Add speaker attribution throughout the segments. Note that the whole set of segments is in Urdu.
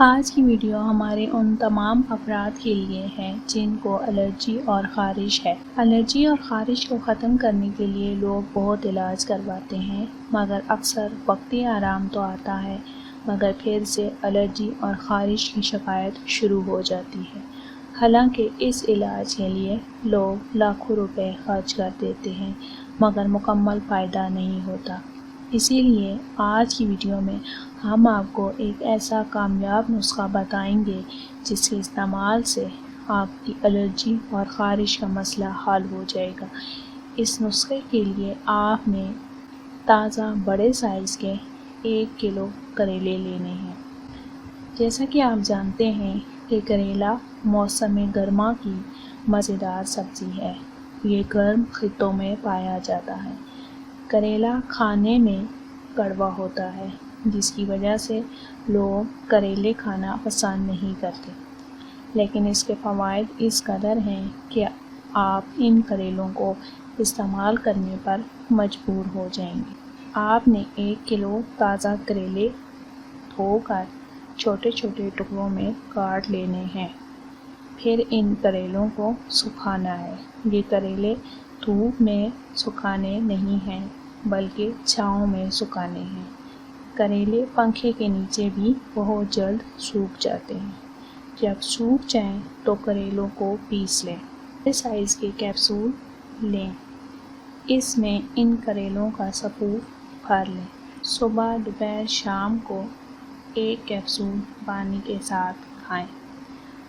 Speaker 1: آج کی ویڈیو ہمارے ان تمام افراد کے لیے ہے جن کو الرجی اور خارش ہے۔ الرجی اور خارش کو ختم کرنے کے لیے لوگ بہت علاج کرواتے ہیں، مگر اکثر وقتی آرام تو آتا ہے مگر پھر سے الرجی اور خارش کی شکایت شروع ہو جاتی ہے۔ حالانکہ اس علاج کے لیے لوگ لاکھوں روپے خرچ کر دیتے ہیں مگر مکمل فائدہ نہیں ہوتا۔ اسی لیے آج کی ویڈیو میں ہم آپ کو ایک ایسا کامیاب نسخہ بتائیں گے جس کے استعمال سے آپ کی الرجی اور خارش کا مسئلہ حل ہو جائے گا۔ اس نسخے کے لیے آپ نے تازہ بڑے سائز کے 1 کلو کریلے لینے ہیں۔ جیسا کہ آپ جانتے ہیں کہ کریلا موسم گرما کی مزیدار سبزی ہے۔ یہ گرم خطوں میں پایا جاتا ہے۔ کریلا کھانے میں کڑوا ہوتا ہے جس کی وجہ سے لوگ کریلے کھانا پسند نہیں کرتے، لیکن اس کے فوائد اس قدر ہیں کہ آپ ان کریلوں کو استعمال کرنے پر مجبور ہو جائیں گے۔ آپ نے 1 کلو تازہ کریلے دھو کر چھوٹے چھوٹے ٹکڑوں میں کاٹ لینے ہیں۔ پھر ان کریلوں کو سکھانا ہے۔ یہ کریلے دھوپ میں سکھانے نہیں ہیں بلکہ چھاؤں میں سکھانے ہیں۔ کریلے پنکھے کے نیچے بھی بہت جلد سوکھ جاتے ہیں۔ جب سوکھ جائیں تو کریلوں کو پیس لیں۔ بڑے سائز کے کیپسول لیں، اس میں ان کریلوں کا سفوف بھر لیں۔ صبح، دوپہر، شام کو 1 کیپسول پانی کے ساتھ کھائیں۔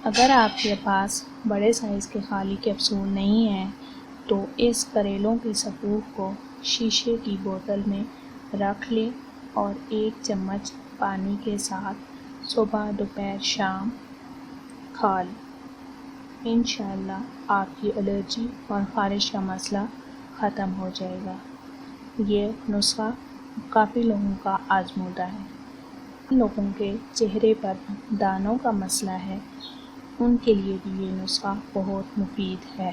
Speaker 1: اگر آپ کے پاس بڑے سائز کے خالی کیپسول نہیں ہیں تو اس کریلوں کے سفوف کو شیشے کی بوتل میں رکھ لیں اور 1 چمچ پانی کے ساتھ صبح، دوپہر، شام کھا لیں۔ انشاءاللہ آپ کی الرجی اور خارش کا مسئلہ ختم ہو جائے گا۔ یہ نسخہ کافی لوگوں کا آزمودہ ہے۔ جن لوگوں کے چہرے پر دانوں کا مسئلہ ہے ان کے لیے بھی یہ نسخہ بہت مفید ہے۔